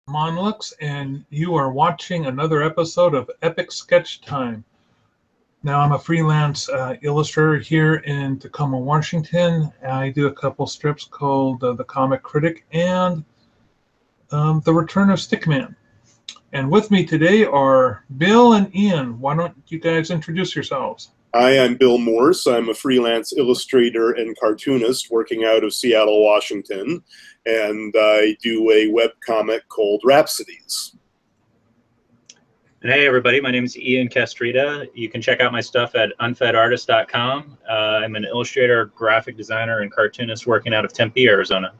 Monlux, and you are watching another episode of Epic Sketch Time. Now, I'm a freelance illustrator here in Tacoma, Washington. I do a couple strips called The Comic Critic and The Return of Stickman. And with me today are Bill and Ian. Why don't you guys introduce yourselves? Hi, I'm Bill Morse. I'm a freelance illustrator and cartoonist working out of Seattle, Washington, and I do a webcomic called Rhapsodies. And hey, everybody, my name is Ian Castrita. You can check out my stuff at unfedartist.com. I'm an illustrator, graphic designer, and cartoonist working out of Tempe, Arizona.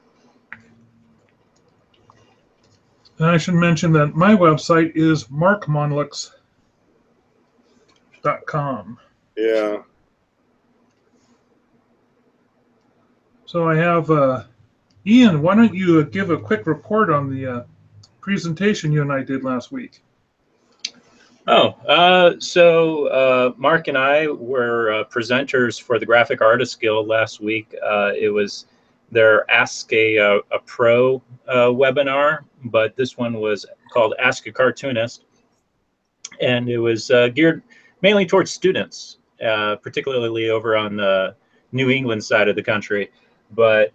And I should mention that my website is markmonlux.com. Yeah. So I have Ian. Why don't you give a quick report on the presentation you and I did last week? So Mark and I were presenters for the Graphic Artists Guild last week. It was their Ask a Pro webinar, but this one was called Ask a Cartoonist, and it was geared mainly towards students, particularly over on the New England side of the country. But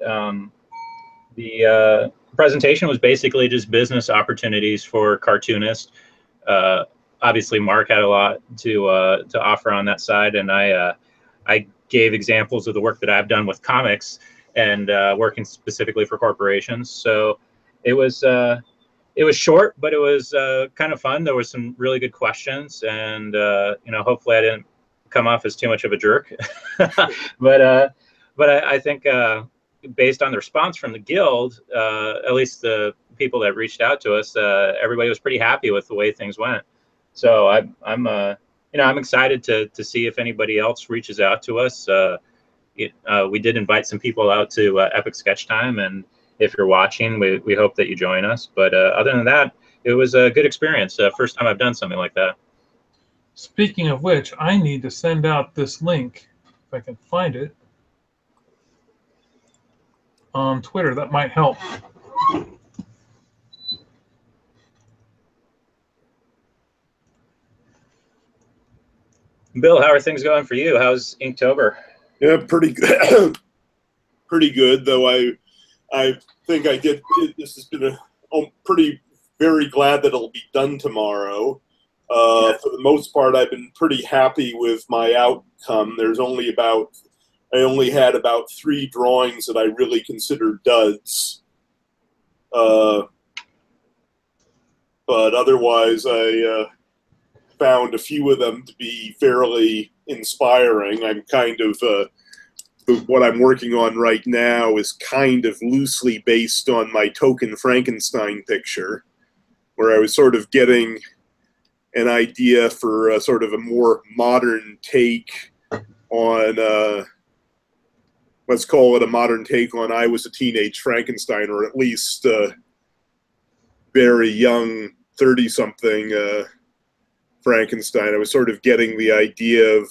the presentation was basically just business opportunities for cartoonists. Obviously, Mark had a lot to offer on that side, and I gave examples of the work that I've done with comics and working specifically for corporations. So it was short, but it was kind of fun. There was some really good questions, and hopefully I didn't come off as too much of a jerk. but I think based on the response from the guild, at least the people that reached out to us, everybody was pretty happy with the way things went. So I'm excited to see if anybody else reaches out to us. We did invite some people out to Epic Sketch Time, and if you're watching, we hope that you join us. But other than that, it was a good experience. First time I've done something like that. Speaking of which, I need to send out this link, if I can find it, on Twitter. That might help. Bill, how are things going for you? How's Inktober? Yeah, pretty good. Pretty good, though I think I get this has been very glad that it'll be done tomorrow. For the most part, I've been pretty happy with my outcome. I only had about 3 drawings that I really consider duds. But otherwise, I found a few of them to be fairly inspiring. I'm kind of what I'm working on right now is kind of loosely based on my Token Frankenstein picture, where I was sort of getting an idea for sort of a more modern take on, let's call it a modern take on I Was a Teenage Frankenstein, or at least very young 30-something Frankenstein. I was sort of getting the idea of,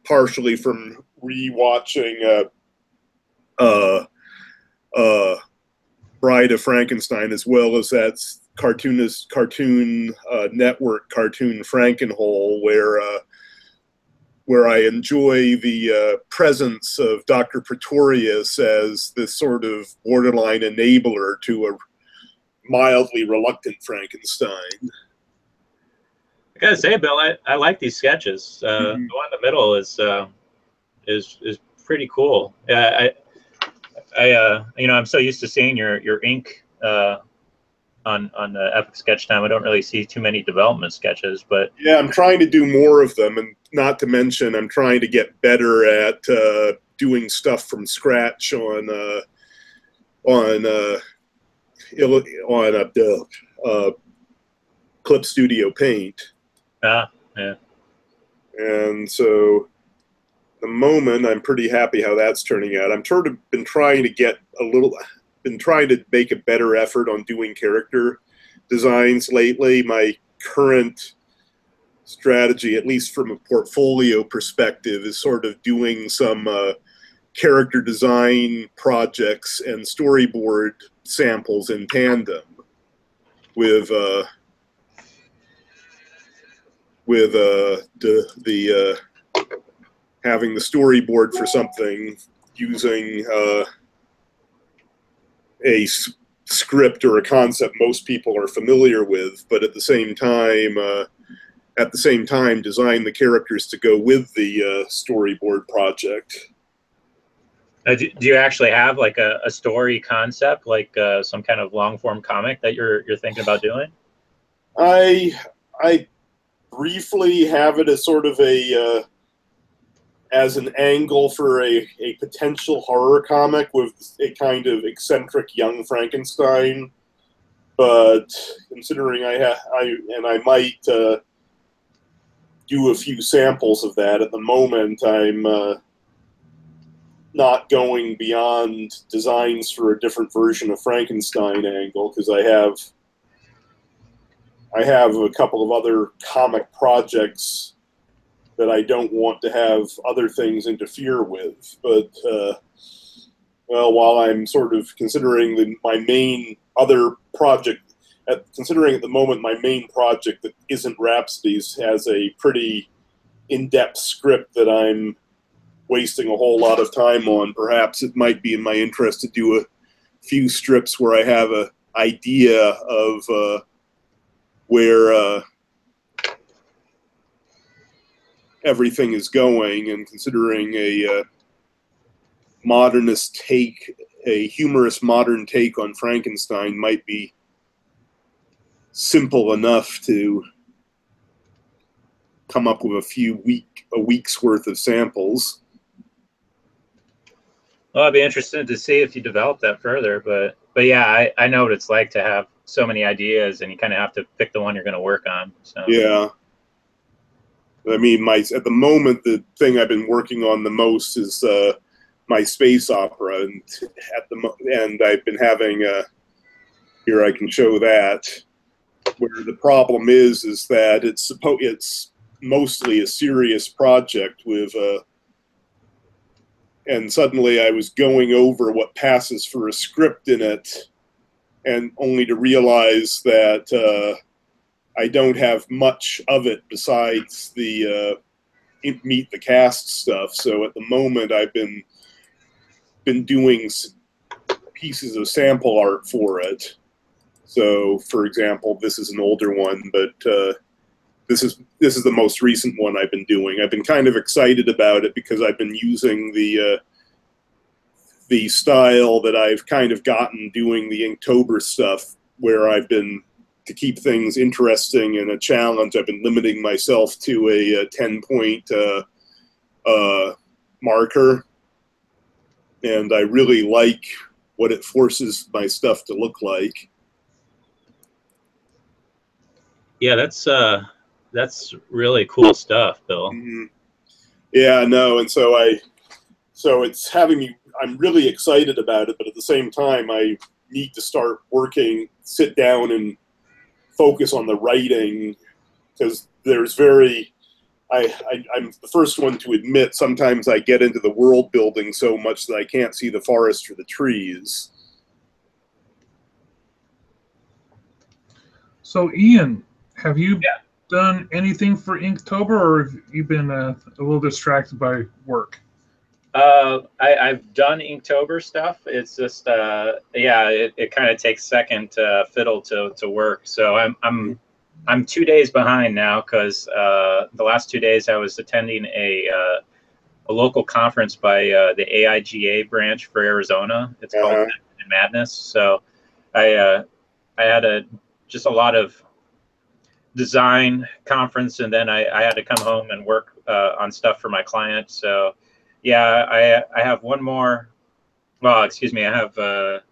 partially from rewatching Bride of Frankenstein, as well as that cartoon network cartoon Frankenhole, where I enjoy the presence of Dr. Pretorius as this sort of borderline enabler to a mildly reluctant Frankenstein. I gotta say, Bill, I like these sketches. The one in the middle is pretty cool. I'm so used to seeing your ink on Epic Sketch Time. I don't really see too many development sketches, but yeah, I'm trying to do more of them, and not to mention I'm trying to get better at doing stuff from scratch on Clip Studio Paint. Yeah. And so, at the moment, I'm pretty happy how that's turning out. I'm sort of been trying to make a better effort on doing character designs lately. My current strategy, at least from a portfolio perspective, is sort of doing some character design projects and storyboard samples in tandem. with the having the storyboard for something using a script or a concept most people are familiar with, but at the same time, design the characters to go with the storyboard project. Do you actually have like a story concept, like some kind of long form comic that you're thinking about doing? I briefly have it as sort of as an angle for a potential horror comic with a kind of eccentric young Frankenstein. But considering I might do a few samples of that, at the moment I'm not going beyond designs for a different version of Frankenstein angle, because I have a couple of other comic projects that I don't want to have other things interfere with. But, well, while I'm sort of considering my main other project, considering at the moment my main project that isn't Rhapsodies has a pretty in-depth script that I'm wasting a whole lot of time on, perhaps it might be in my interest to do a few strips where I have an idea of where everything is going, and considering a modernist take, a humorous modern take on Frankenstein might be simple enough to come up with a week's worth of samples. Well, I'd be interested to see if you develop that further, but yeah, I know what it's like to have so many ideas, and you kind of have to pick the one you're going to work on. So yeah, I mean, at the moment, the thing I've been working on the most is my space opera, and I've been having here I can show that, where the problem is that it's mostly a serious project with and suddenly I was going over what passes for a script in it, and only to realize that I don't have much of it besides the meet the cast stuff. So at the moment, I've been doing pieces of sample art for it. So, for example, this is an older one, but this is the most recent one I've been doing. I've been kind of excited about it because I've been using the style that I've kind of gotten doing the Inktober stuff, where I've been, to keep things interesting and a challenge, I've been limiting myself to a 10-point marker, and I really like what it forces my stuff to look like. yeah, that's really cool stuff, Bill. Mm-hmm. Yeah, no, and so it's having me. I'm really excited about it, but at the same time, I need to sit down and focus on the writing, because there's I'm the first one to admit sometimes I get into the world building so much that I can't see the forest for the trees. So, Ian, have you done anything for Inktober, or have you been a little distracted by work? I've done Inktober stuff. It's just it kind of takes second fiddle to work. So I'm 2 days behind now, because the last 2 days I was attending a local conference by the AIGA branch for Arizona. It's called Madness. So I had just a lot of design conference, and then I had to come home and work on stuff for my client. So yeah, I have one more. Well, excuse me, I have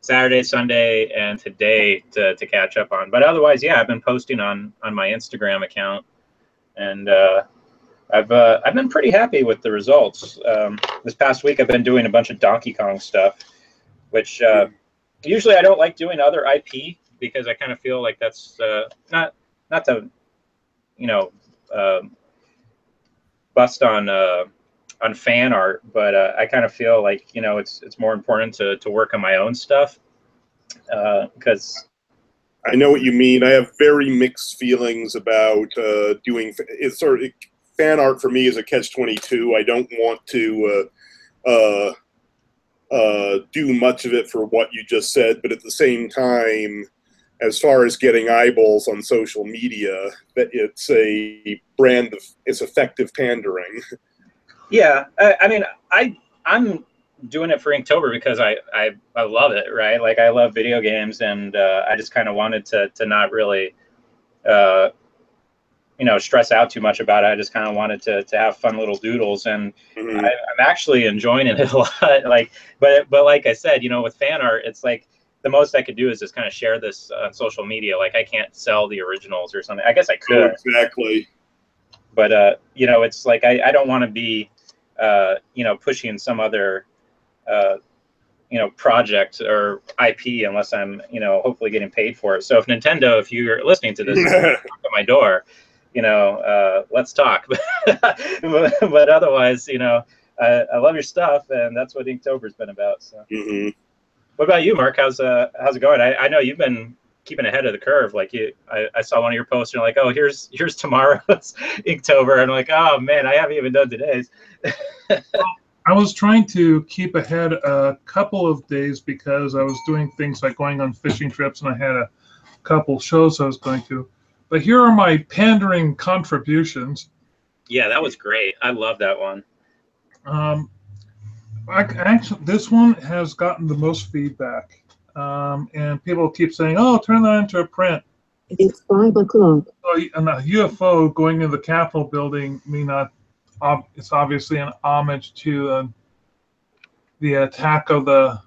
Saturday, Sunday, and today to catch up on. But otherwise, yeah, I've been posting on my Instagram account, and I've been pretty happy with the results. This past week, I've been doing a bunch of Donkey Kong stuff, which usually I don't like doing other IP, because I kind of feel like that's not to bust on fan art, but I kind of feel like it's more important to work on my own stuff, because I know what you mean. I have very mixed feelings about doing it's sort of fan art. For me is a catch-22. I don't want to do much of it for what you just said, but at the same time, as far as getting eyeballs on social media, that it's a brand of it's effective pandering. Yeah, I mean, I'm doing it for Inktober because I love it, right? Like I love video games, and I just kind of wanted to not really, stress out too much about it. I just kind of wanted to have fun little doodles, and Mhm. I'm actually enjoying it a lot. Like, but like I said, with fan art, it's like the most I could do is just kind of share this on social media. Like I can't sell the originals or something. I guess I Oh, could, exactly. but it's like I don't want to be, pushing some other, project or IP unless I'm, hopefully getting paid for it. So if Nintendo, if you're listening to this, knock at my door, let's talk. But otherwise, I love your stuff, and that's what Inktober's been about. So, Hmm. what about you, Mark? How's it going? I know you've been keeping ahead of the curve. Like I saw one of your posts, and you're like, oh, here's tomorrow's Inktober, and I'm like, oh man, I haven't even done today's. I was trying to keep ahead a couple of days because I was doing things like going on fishing trips, and I had a couple shows I was going to. But here are my pandering contributions. Yeah, that was great. I love that one. Actually, this one has gotten the most feedback, and people keep saying, "Oh, turn that into a print." It's 5 o'clock. So, and a UFO going into the Capitol building may not. It's obviously an homage to the attack of the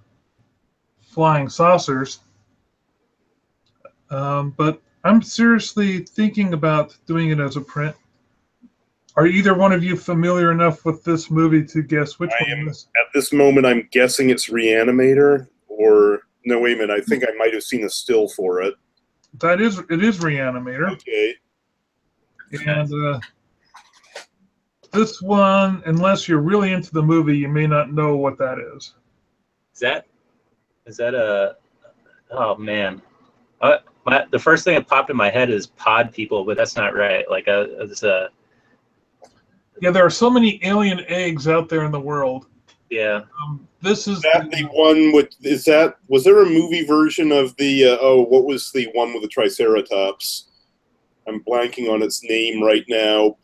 flying saucers. But I'm seriously thinking about doing it as a print. Are either one of you familiar enough with this movie to guess which one it is? At this moment, I'm guessing it's Reanimator, or no, wait a minute. I think I might have seen a still for it. It is Reanimator. Okay. And this one, unless you're really into the movie, you may not know what that is. Is that a? Oh man, the first thing that popped in my head is Pod People, but that's not right. Like it's a. Yeah, there are so many alien eggs out there in the world. Yeah. This is The one with was there a movie version of the what was the one with the Triceratops? I'm blanking on its name right now.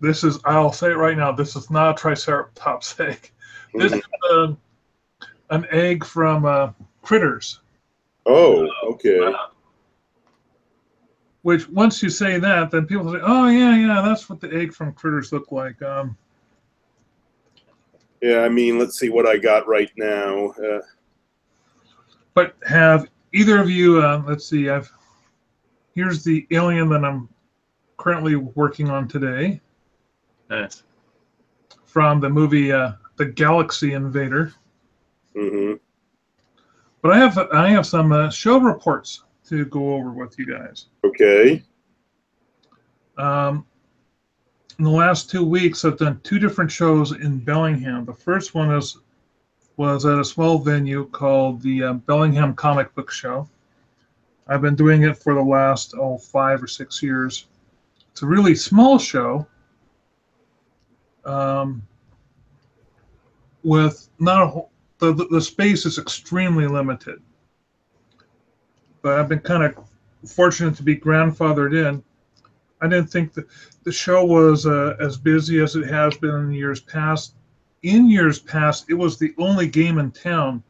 This is, I'll say it right now, this is not a Triceratops egg. This is an egg from Critters. Oh, okay. Wow. Which, once you say that, then people say, oh, yeah, that's what the egg from Critters look like. Yeah, I mean, let's see what I got right now. But have either of you, let's see, here's the alien that I'm currently working on today. Nice. From the movie The Galaxy Invader. Mm-hmm. But I have some show reports to go over with you guys. Okay. In the last 2 weeks, I've done 2 different shows in Bellingham. The first one was at a small venue called the Bellingham Comic Book Show. I've been doing it for the last 5 or 6 years. It's a really small show with not the space is extremely limited. But I've been kind of fortunate to be grandfathered in. I didn't think that the show was as busy as it has been in years past. In years past, it was the only game in town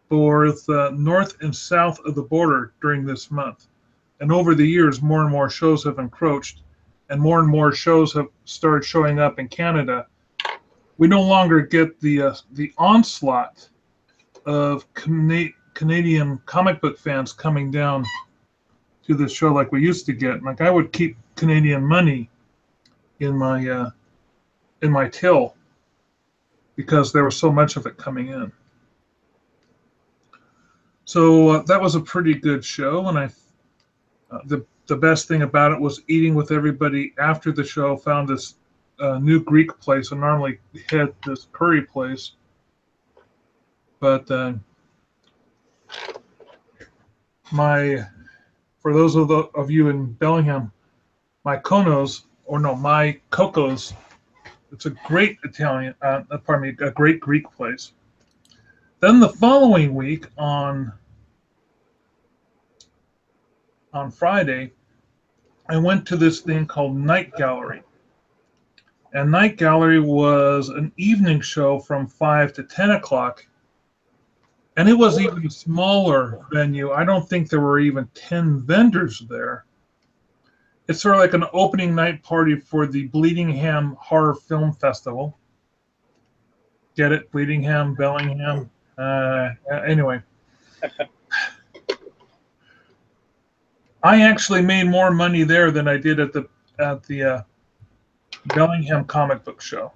for the north and south of the border during this month. And over the years, more and more shows have encroached, and more shows have started showing up in Canada. We no longer get the onslaught of Canadian comic book fans coming down to the show like we used to get. Like I would keep Canadian money in my till because there was so much of it coming in. So that was a pretty good show, and the best thing about it was eating with everybody after the show. Found this new Greek place. I normally hit this curry place, but for those of you in Bellingham, my Coco's. It's a great Italian, a great Greek place. Then the following week on Friday, I went to this thing called Night Gallery. And Night Gallery was an evening show from 5 to 10 o'clock. And it was even a smaller venue. I don't think there were even 10 vendors there. It's sort of like an opening night party for the Bleedingham Horror Film Festival. Get it? Bleedingham, Bellingham. Anyway. I actually made more money there than I did at the Bellingham comic book show.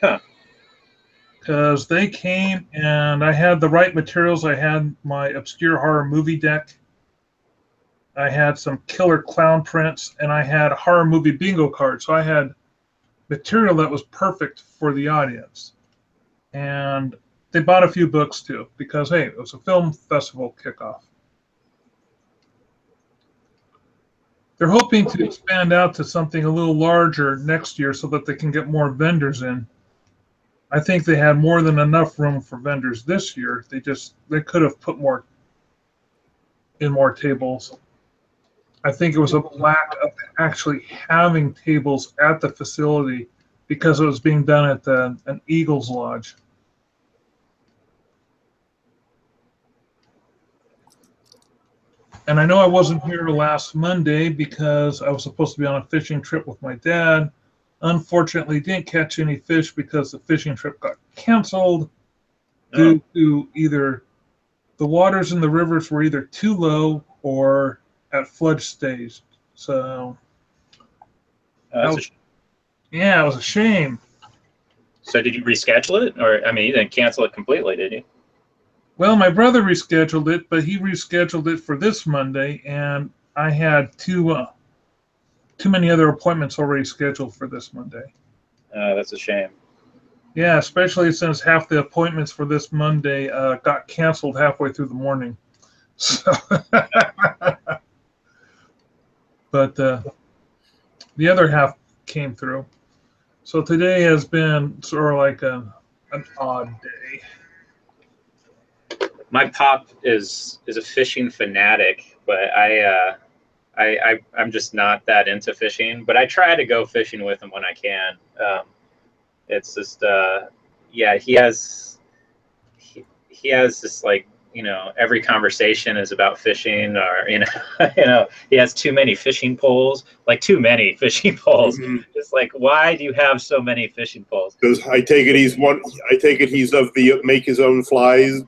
Huh. Because they came and I had the right materials. I had my obscure horror movie deck. I had some killer clown prints, and I had horror movie bingo cards. So I had material that was perfect for the audience. And they bought a few books too, because hey, it was a film festival kickoff. They're hoping to expand out to something a little larger next year so that they can get more vendors in. I think they had more than enough room for vendors this year. They could have put more tables. I think it was a lack of actually having tables at the facility because it was being done at an Eagles Lodge. And I know I wasn't here last Monday because I was supposed to be on a fishing trip with my dad. Unfortunately, didn't catch any fish because the fishing trip got canceled due to either the waters in the rivers were either too low or at flood stage. So, yeah, it was a shame. So did you reschedule it? Or, I mean, you didn't cancel it completely, did you? Well, my brother rescheduled it, but he rescheduled it for this Monday, and I had too many other appointments already scheduled for this Monday. That's a shame. Yeah, especially since half the appointments for this Monday got canceled halfway through the morning. So, but the other half came through. So today has been sort of like an odd day. My pop is a fishing fanatic, but I'm just not that into fishing. But I try to go fishing with him when I can. It's just yeah, he has this, like, you know, every conversation is about fishing, or he has too many fishing poles, like too many fishing poles. Mm-hmm. It's like, why do you have so many fishing poles? Because I take it he's of the make his own flies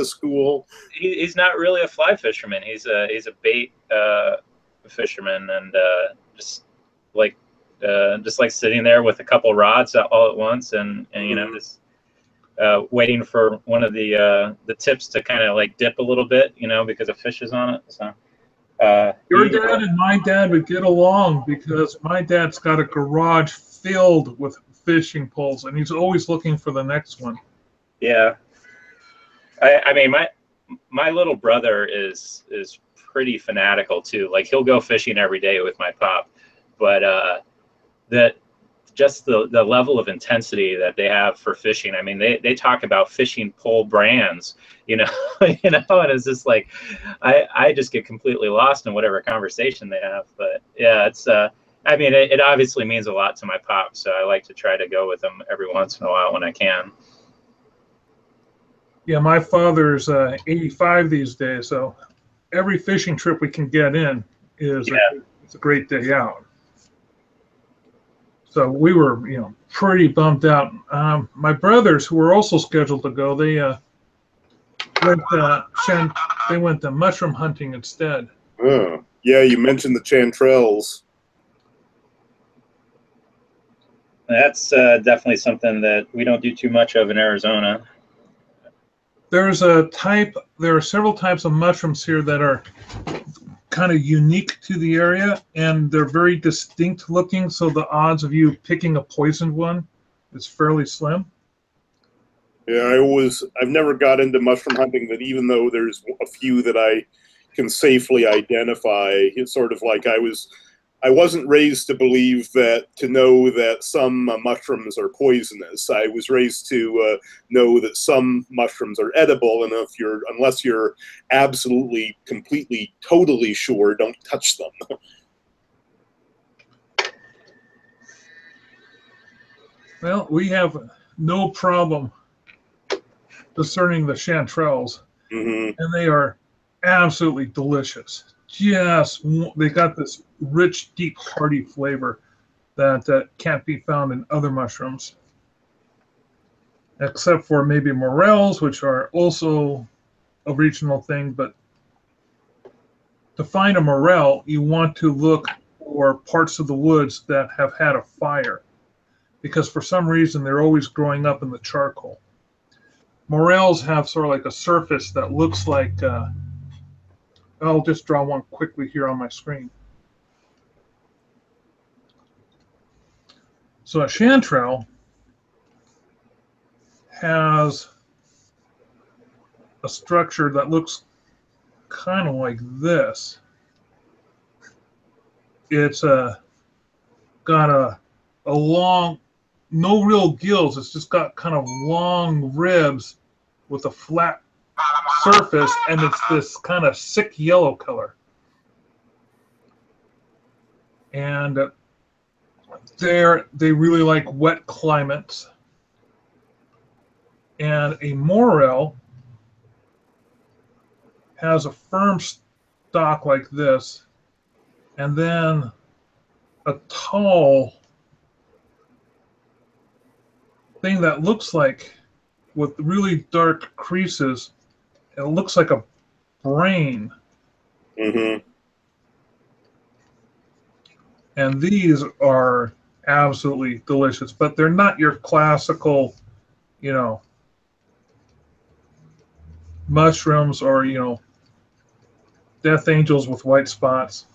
school. He's not really a fly fisherman. He's a bait fisherman, and just like sitting there with a couple rods all at once, and just waiting for one of the tips to kind of like dip a little bit, because a fish is on it. So your dad and my dad would get along because my dad's got a garage filled with fishing poles, and he's always looking for the next one. Yeah. I mean, my little brother is pretty fanatical too. Like, he'll go fishing every day with my pop, but that just the level of intensity that they have for fishing. I mean, they talk about fishing pole brands, and it's just like I just get completely lost in whatever conversation they have. But yeah, it's I mean, it obviously means a lot to my pop, so I like to try to go with them every once in a while when I can. Yeah, my father's 85 these days, so every fishing trip we can get in it's a great day out. So we were, pretty bummed out. My brothers, who were also scheduled to go, they went to mushroom hunting instead. Oh, yeah, you mentioned the chanterelles. That's definitely something that we don't do too much of in Arizona. There are several types of mushrooms here that are kind of unique to the area, and they're very distinct looking, so the odds of you picking a poisoned one is fairly slim. Yeah, I've never got into mushroom hunting, but even though there's a few that I can safely identify. It's sort of like I wasn't raised to believe to know that some mushrooms are poisonous. I was raised to know that some mushrooms are edible, and unless you're absolutely, completely, totally sure, don't touch them. Well, we have no problem discerning the chanterelles, Mm-hmm. and they are absolutely delicious. Yes, they got this rich, deep, hearty flavor that can't be found in other mushrooms, except for maybe morels, which are also a regional thing. But to find a morel, you want to look for parts of the woods that have had a fire, because for some reason they're always growing up in the charcoal. Morels have sort of like a surface that looks like, I'll just draw one quickly here on my screen. So a chanterelle has a structure that looks kind of like this. It's got a long, no real gills. It's just got kind of long ribs with a flat surface, and it's this kind of sick yellow color. And they really like wet climates. And a morel has a firm stalk like this, and then a tall thing that looks like, with really dark creases, it looks like a brain. Mm-hmm. And these are absolutely delicious, but they're not your classical, mushrooms or, death angels with white spots.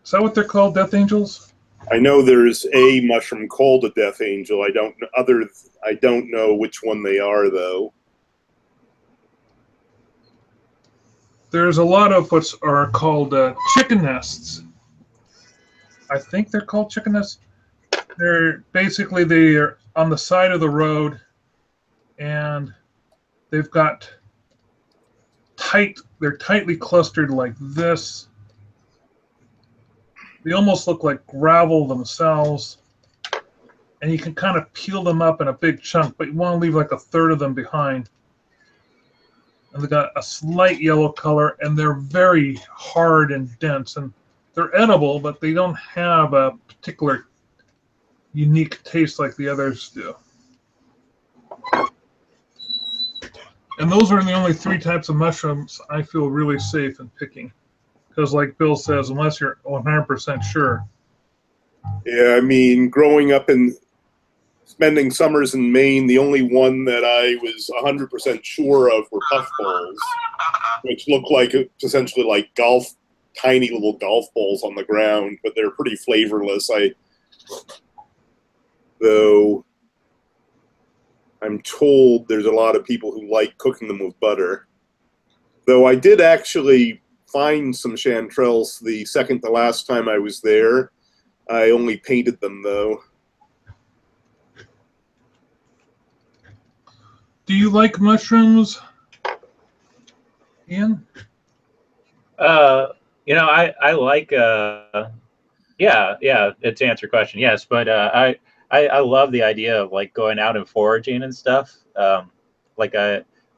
Is that what they're called, death angels? I know there's a mushroom called a death angel. I don't know which one they are, though. There's a lot of what are called chicken nests. I think they're called chicken nests. They're on the side of the road, and they've got they're tightly clustered like this. They almost look like gravel themselves, and you can kind of peel them up in a big chunk, but you want to leave like a third of them behind. And they got a slight yellow color, and they're very hard and dense, and they're edible, but they don't have a particular unique taste like the others do. And those are the only 3 types of mushrooms I feel really safe in picking. Because like Bill says, unless you're 100% sure. Yeah, I mean, growing up and spending summers in Maine, the only one that I was 100% sure of were puffballs, which look like essentially like tiny little golf balls on the ground, but they're pretty flavorless. Though I'm told there's a lot of people who like cooking them with butter. Though I did actually find some chanterelles the second to last time I was there. I only painted them, though. Do you like mushrooms, Ian? I like, to answer your question, yes, but I love the idea of like going out and foraging and stuff.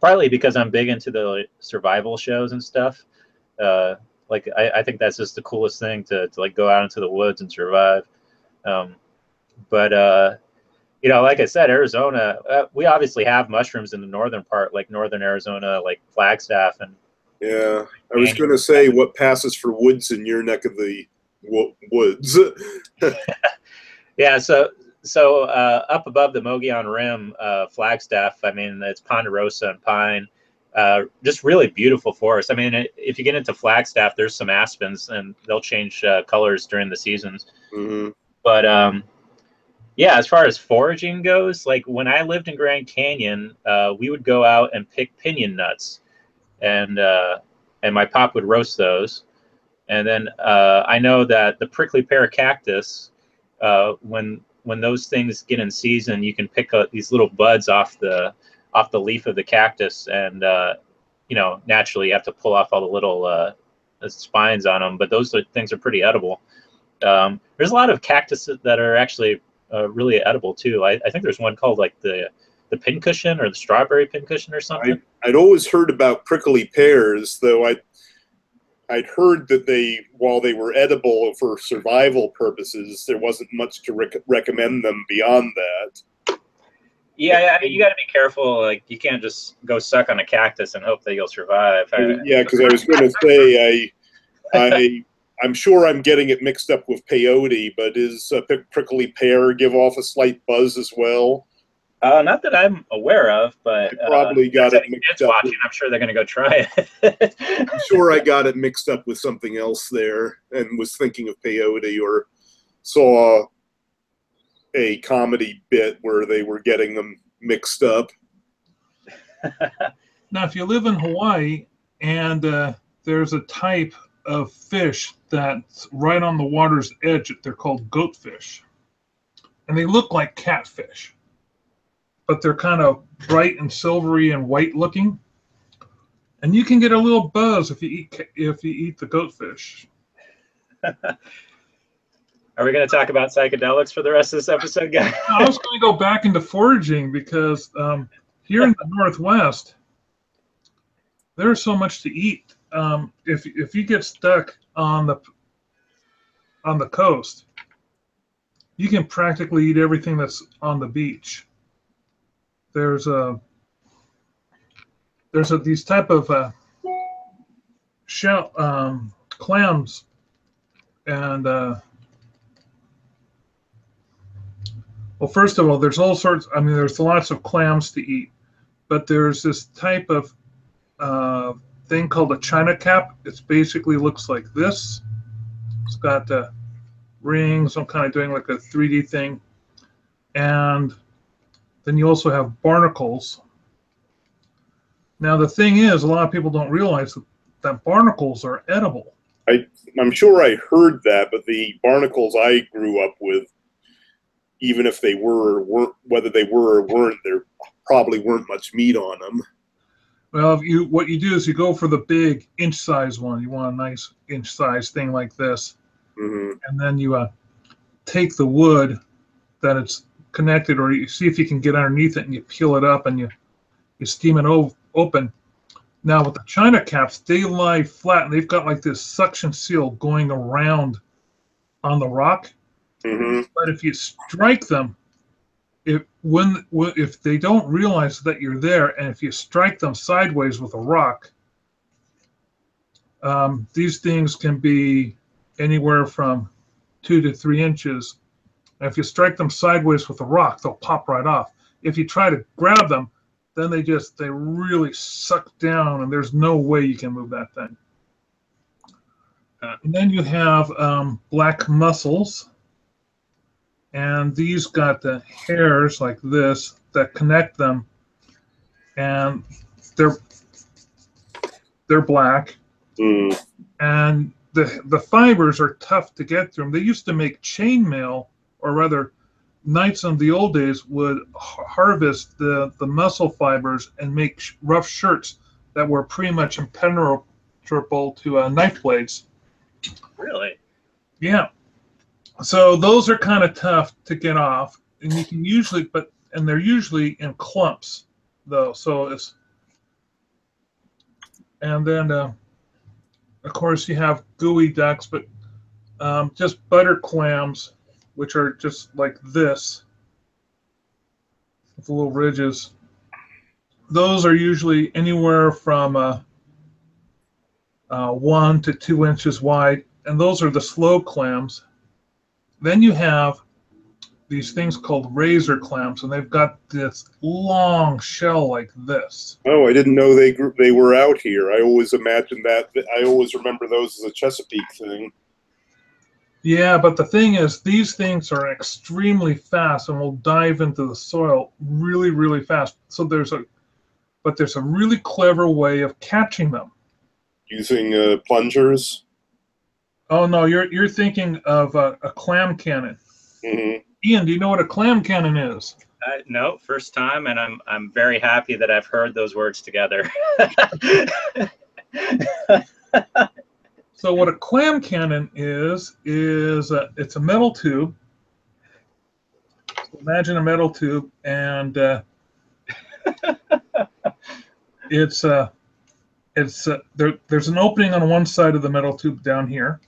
Partly because I'm big into the survival shows and stuff. I think that's just the coolest thing to like go out into the woods and survive. Like I said, Arizona, we obviously have mushrooms in the northern part, like northern Arizona, like Flagstaff and. Yeah, I was going to say, what passes for woods in your neck of the woods? Yeah, so up above the Mogollon Rim, Flagstaff, I mean, it's ponderosa and pine, just really beautiful forest. I mean, if you get into Flagstaff, there's some aspens, and they'll change colors during the seasons. Mm-hmm. But yeah, as far as foraging goes, like when I lived in Grand Canyon, we would go out and pick pinyon nuts, and and my pop would roast those. And then I know that the prickly pear cactus, when those things get in season, you can pick up these little buds off the leaf of the cactus, and naturally you have to pull off all the little spines on them. But those things are pretty edible. There's a lot of cactuses that are actually really edible too. I think there's one called like the pincushion or the strawberry pincushion or something. I'd always heard about prickly pears, though I'd heard that while they were edible for survival purposes, there wasn't much to recommend them beyond that. Yeah, you got to be careful. Like, you can't just go suck on a cactus and hope that you'll survive. Yeah, because I was going to say, I'm sure I'm getting it mixed up with peyote, but is prickly pear give off a slight buzz as well? Not that I'm aware of, but I probably got it mixed up. Watching, I'm sure they're going to go try it. I'm sure I got it mixed up with something else there, and was thinking of peyote, or saw a comedy bit where they were getting them mixed up. Now, if you live in Hawaii and there's a type of fish that's right on the water's edge, they're called goatfish, and they look like catfish, but they're kind of bright and silvery and white looking, and you can get a little buzz if you eat the goatfish. Are we going to talk about psychedelics for the rest of this episode, guys? I was going to go back into foraging because here in the Northwest, there's so much to eat. If you get stuck on the coast, you can practically eat everything that's on the beach. There's these type of shell clams, and well, first of all, there's all sorts. I mean, there's lots of clams to eat, but there's this type of thing called a China cap. It basically looks like this. It's got rings. I'm kind of doing like a 3D thing, and then you also have barnacles. Now, the thing is, a lot of people don't realize that barnacles are edible. I'm sure I heard that, but the barnacles I grew up with, even if they weren't, whether they were or weren't, there probably weren't much meat on them. Well, what you do is you go for the big inch-size one. You want a nice inch-size thing like this, and then you take the wood that it's connected, or you see if you can get underneath it, and you peel it up, and you steam it open. Now with the China caps, they lie flat, and they've got like this suction seal going around on the rock. But if you strike them, if they don't realize that you're there, and if you strike them sideways with a rock, these things can be anywhere from 2 to 3 inches. And if you strike them sideways with a rock, they'll pop right off. If you try to grab them, then they really suck down, and there's no way you can move that thing. And then you have black mussels, and these got the hairs like this that connect them, and they're black, and the fibers are tough to get through them. They used to make chainmail, or rather, knights in the old days would harvest the mussel fibers and make rough shirts that were pretty much impenetrable to knife blades. Really? Yeah. So those are kind of tough to get off, and you can usually, and they're usually in clumps, though. So and then of course you have gooey ducks, but just butter clams, which are just like this, with little ridges. Those are usually anywhere from 1 to 2 inches wide, and those are the slow clams. Then you have these things called razor clams, and they've got this long shell like this. Oh, I didn't know they were out here. I always imagined that. I always remember those as a Chesapeake thing. Yeah, but the thing is, these things are extremely fast and will dive into the soil really, really fast. So there's a really clever way of catching them. using plungers. Oh no, you're thinking of a clam cannon. Hmm. Ian, do you know what a clam cannon is? No, first time, and I'm very happy that I've heard those words together. So what a clam cannon is it's a metal tube. So imagine a metal tube, and there's an opening on one side of the metal tube down here,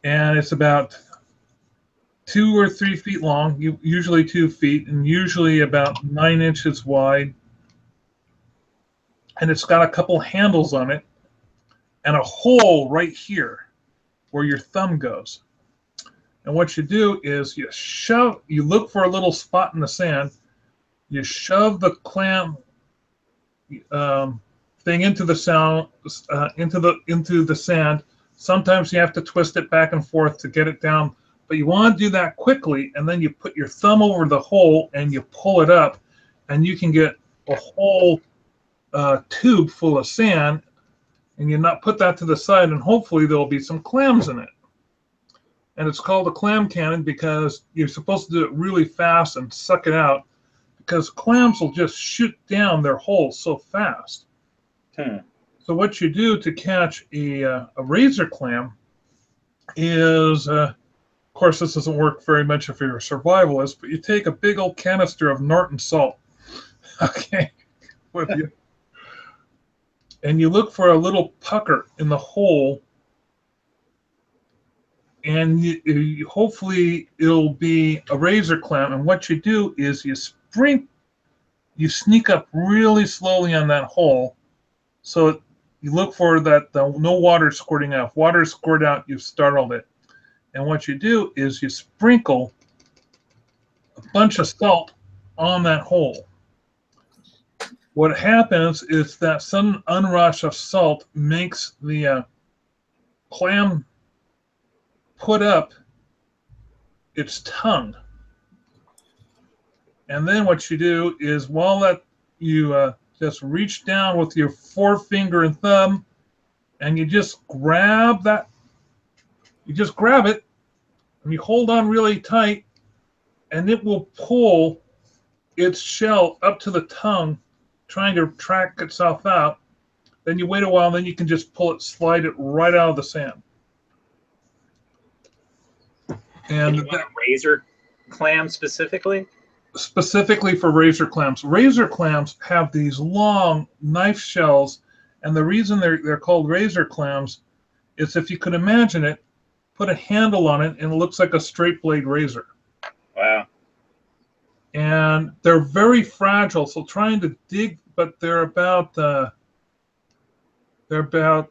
and it's about 2 or 3 feet long, usually 2 feet, and usually about 9 inches wide. And it's got a couple handles on it and a hole right here where your thumb goes. And what you do is you look for a little spot in the sand, you shove the clam thing into the sand. Sometimes you have to twist it back and forth to get it down, but you want to do that quickly, and then you put your thumb over the hole and you pull it up, and you can get a whole tube full of sand, and you not put that to the side, and hopefully there'll be some clams in it. And it's called a clam cannon because you're supposed to do it really fast and suck it out, because clams will just shoot down their holes so fast. So what you do to catch a razor clam is, of course, this doesn't work very much if you're a survivalist, but you take a big old canister of Norton salt, okay, with you, and you look for a little pucker in the hole, and hopefully it'll be a razor clam. And what you do is you sneak up really slowly on that hole, so you look for that no water squirting out. If water squirt out, you've startled it. And what you do is you sprinkle a bunch of salt on that hole. What happens is that sudden unrush of salt makes the clam put up its tongue. And then what you do is while that you just reach down with your forefinger and thumb, and you just grab that. You just grab it, and you hold on really tight, and it will pull its shell up to the tongue, trying to track itself out. Then you wait a while, and then you can just pull it, slide it right out of the sand. And you want a razor clam specifically? Specifically for razor clams. Razor clams have these long knife shells, and the reason they're called razor clams is, if you could imagine it, put a handle on it and it looks like a straight blade razor. Wow. And they're very fragile, so trying to dig, but they're about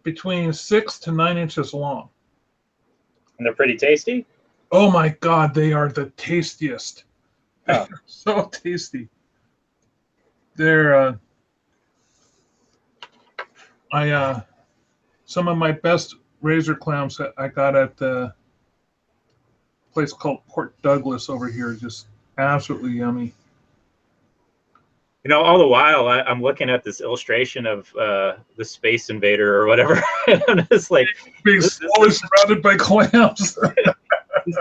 between 6 to 9 inches long. And they're pretty tasty? Oh my God, they are the tastiest. Oh. They're so tasty. They're some of my best razor clams that I got at the place called Port Douglas over here, just absolutely yummy. You know, all the while I'm looking at this illustration of the Space Invader or whatever. And I'm just like, being slowly surrounded by clams.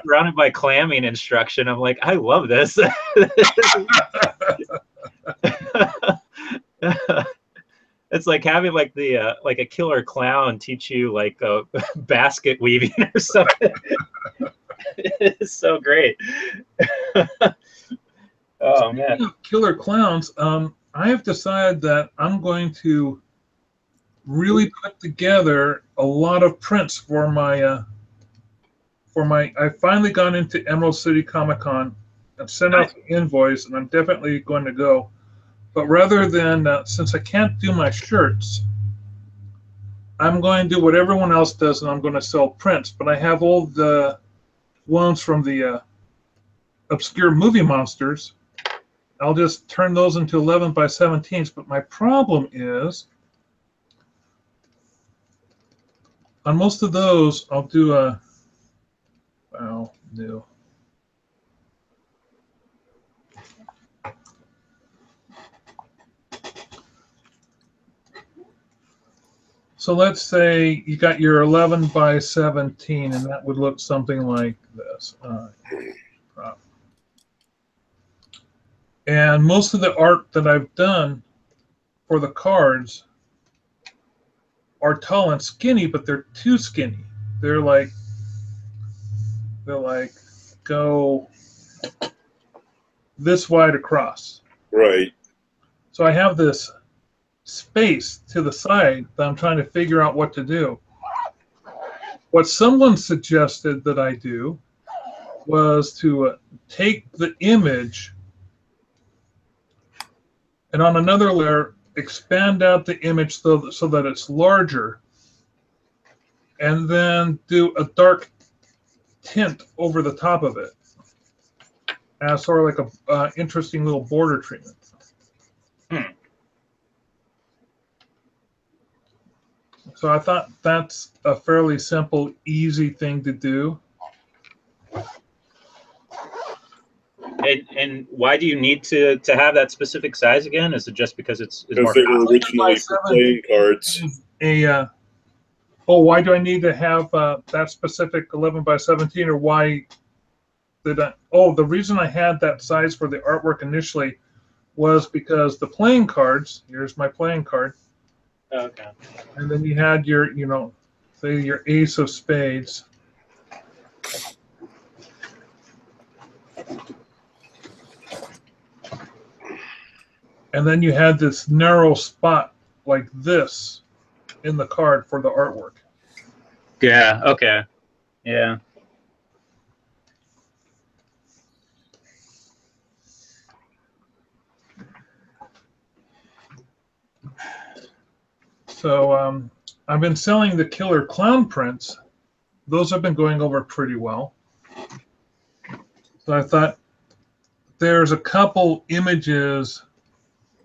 Surrounded by clamming instruction. I'm like, I love this. It's like having like the like a killer clown teach you like basket weaving or something. It's so great. Oh man! Speaking of killer clowns, I have decided that I'm going to really put together a lot of prints for my. I finally got into Emerald City Comic Con. I've sent out the invoice, and I'm definitely going to go. But rather than, since I can't do my shirts, I'm going to do what everyone else does, and I'm going to sell prints. But I have all the ones from the obscure movie monsters. I'll just turn those into 11 by 17s. But my problem is, on most of those, I'll do a, well, no. So let's say you got your 11 by 17, and that would look something like this. And most of the art that I've done for the cards are tall and skinny, but they're too skinny. They're like go this wide across. Right. So I have this space to the side that I'm trying to figure out what to do. What someone suggested that I do was to take the image and on another layer expand out the image so that it's larger, and then do a dark tint over the top of it as sort of like a interesting little border treatment. So I thought that's a fairly simple, easy thing to do. And why do you need to have that specific size again? Is it just because it's more Because they were originally for playing cards. Why do I need to have that specific 11 by 17, or why did I? Oh, the reason I had that size for the artwork initially was because the playing cards. Here's my playing card. Okay. And then you had your, say your ace of spades. And then you had this narrow spot like this in the card for the artwork. Yeah, okay. Yeah. So I've been selling the killer clown prints. Those have been going over pretty well. So I thought there's a couple images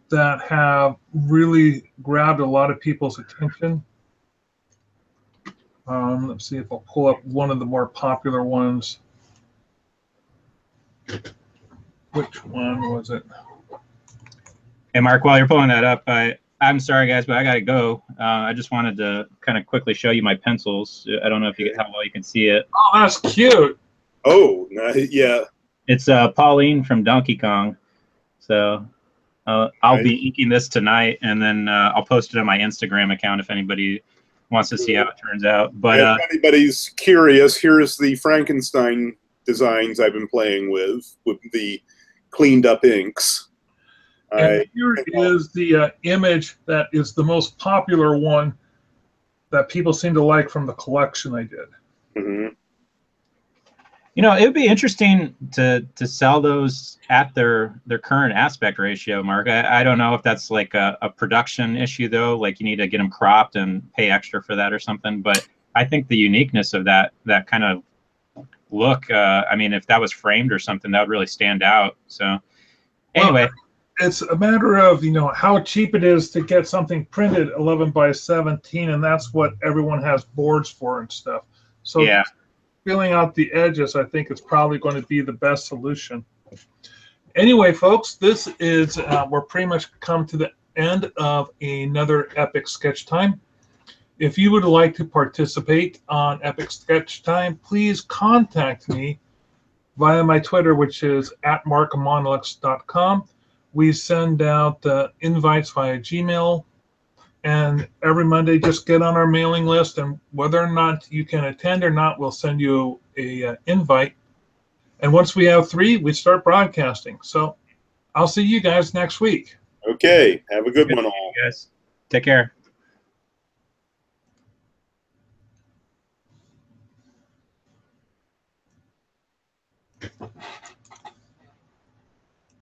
that have really grabbed a lot of people's attention. Let's see if I'll pull up one of the more popular ones. Which one was it? Hey, Mark, while you're pulling that up, I'm sorry, guys, but I got to go. I just wanted to kind of quickly show you my pencils. I don't know how well you can see it. Oh, that's cute. Oh, yeah. It's Pauline from Donkey Kong. So I'll be inking this tonight, and then I'll post it on my Instagram account if anybody wants to see how it turns out. But if anybody's curious, here's the Frankenstein designs I've been playing with the cleaned up inks. And here is the image that is the most popular one that people seem to like from the collection I did. Mm-hmm. It would be interesting to sell those at their current aspect ratio, Mark. I don't know if that's like a production issue, though. Like you need to get them cropped and pay extra for that or something. But I think the uniqueness of that kind of look, I mean, if that was framed or something, that would really stand out. So anyway. Well, it's a matter of, how cheap it is to get something printed 11 by 17, and that's what everyone has boards for and stuff. So yeah. Filling out the edges, I think, is probably going to be the best solution. Anyway, folks, this is, we're pretty much come to the end of another Epic Sketch Time. If you would like to participate on Epic Sketch Time, please contact me via my Twitter, which is @markmonolix.com. We send out invites via Gmail, and every Monday just get on our mailing list, and whether or not you can attend or not, we'll send you a invite. And once we have 3, we start broadcasting. So I'll see you guys next week. Okay. Have a good one all. Guys, take care.